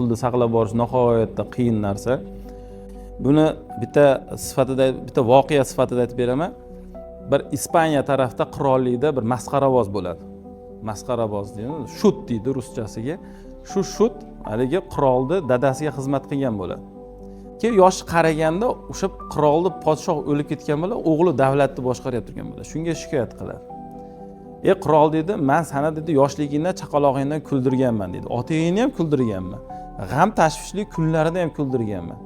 pulni saqlab borish nihoyatda qiyin narsa. Buni bitta voqea sifatida aytib beraman. Bir Ispaniya tarafda qirollikda bir masxaravoz bo'ladi. Masxaravoz deydi, shut deydi ruschasiga. Shu shut haligi qirolni dadasiga xizmat qilgan bo'ladi. Keyin yoshi qaraganda o'sha qirolni podshoh o'lib ketgan bo'ladi, o'g'li davlatni boshqarib turgan bo'ladi. Shunga shikoyat qiladi. Qirol dedi, "Men sana dedi yoshligingda chaqalog'ingdan kuldirganman" dedi. "Otangni ham kuldirganman. G'am tashvishli kunlarida ham kuldirganman.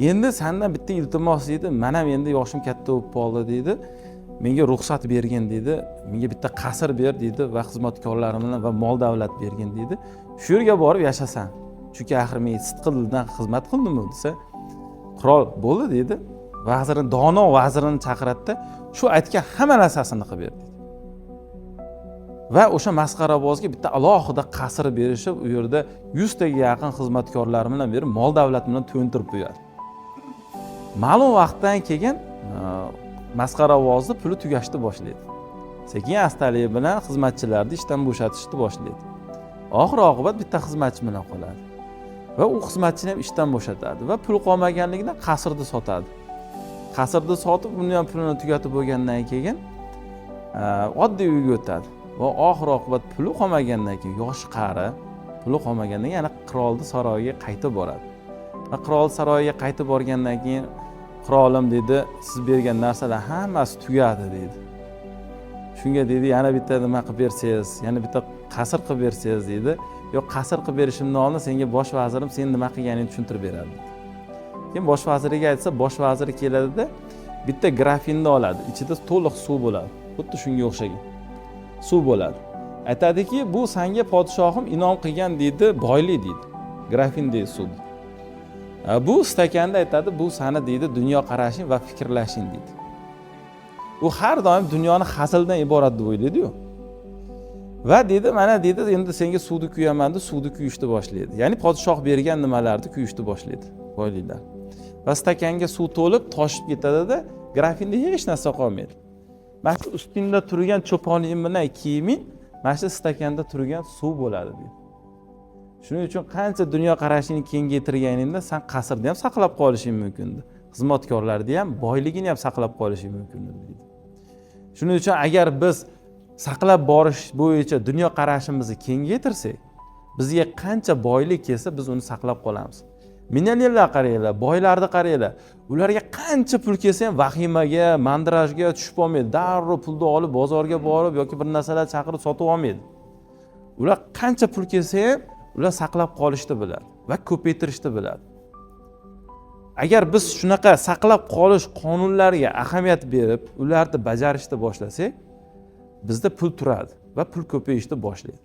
Endi sendan bitta iltimos dedi, men ham endi yoshim katta bo'lib qoldi dedi. Menga ruxsat bergin dedi. Menga bitta qasr ber dedi va xizmatkorlarim bilan va mol davlat bergin dedi. Shu yerga borib yashasan. Chunki axir men sidqildan xizmat qildim desa, qirol bo'ldi dedi. Dono vazirini chaqiradi, shu aytgan hamma narsasini qilib berdi. Va o'sha masxarabozga bitta alohida qasr berishib, u yerda 100 taga yaqin xizmatkorlar bilan berib, mol davlat bilan to'ntirib qo'yadi. Ma'lum vaqtdan keyin masxaravozni puli tugashni boshlaydi. Sekin astalik bilan xizmatchilarni ishdan bo'shatishni boshlaydi. Oxir-oqibat bitta xizmatchi bilan qoladi. Va u xizmatchini ham ishdan bo'shatadi va pul qolmaganligidan qasrni sotadi. Qasrni sotib, uni ham pulini tugatib bo'lgandan keyin oddiy uyga o'tadi. Va oxir-oqibat puli qolmagandan keyin yoshi qari, puli qolmagandan keyin yana qirolning saroyiga qaytib boradi. Va qirol saroyiga qaytib borgandan keyin qirolim dedi, siz bergan narsalar hammasi tugadi dedi. Shunga dedi, yana bitta nima qilib bersangiz, yana bitta qasr qilib bersangiz dedi. Yo'q, qasr qilib berishimdan oldin senga bosh vazirim sen nima qilganingni tushuntirib beradi dedi. Keyin bosh vaziriga aytsa, bosh vaziri keladida, bitta grafinni oladi, ichida to'liq suv bo'ladi. Xuddi shunga o'xshagan. Suv bo'ladi. Aytadiki, bu senga podshohim inom qilgan dedi, boylik dedi. Grafindagi suv. Bu stakanda aytadi, bu seni deydi dunyo qarashing va fikrlashing deydi. U har doim dunyoni hazildan iborat deb o'ylaydi-ku. Va dedi, mana dedi, endi senga suvni kuyaman deb suvni kuyishni boshlaydi. Ya'ni podshoh bergan nimalarni kuyishni boshlaydi, boyliklar. Va stakanga suv to'lib toshib ketadi-da, grafinda hech narsa qolmaydi. Mana shu ustingda turgan cho'poning bilan kiyiming, mana shu stakanda turgan suv bo'ladi deydi. Shuning uchun qancha dunyo qarashingni kengaytirganingda sen qasrni ham saqlab qolishing mumkin. Xizmatkorlarni ham, boyligini ham saqlab qolishing mumkin deydi. Shuning uchun agar biz saqlab borish bo'yicha dunyo qarashimizni kengaytirsak, bizga qancha boylik kelsa, biz uni saqlab qolamiz. Millionerlar qaranglar, boylarni qaranglar. Ularga qancha pul kelsa ham vahimaga, mandirajga tushib olmaydi. Darrov pulni olib bozorga borib yoki bir narsalar chaqirib sotib olmaydi. Ular qancha pul kelsa ham ular saqlab qolishni biladi va ko'paytirishni biladi. Agar biz shunaqa saqlab qolish qonunlariga ahamiyat berib, ularni bajarishni boshlasak, bizda pul turadi va pul ko'payishni boshlaydi.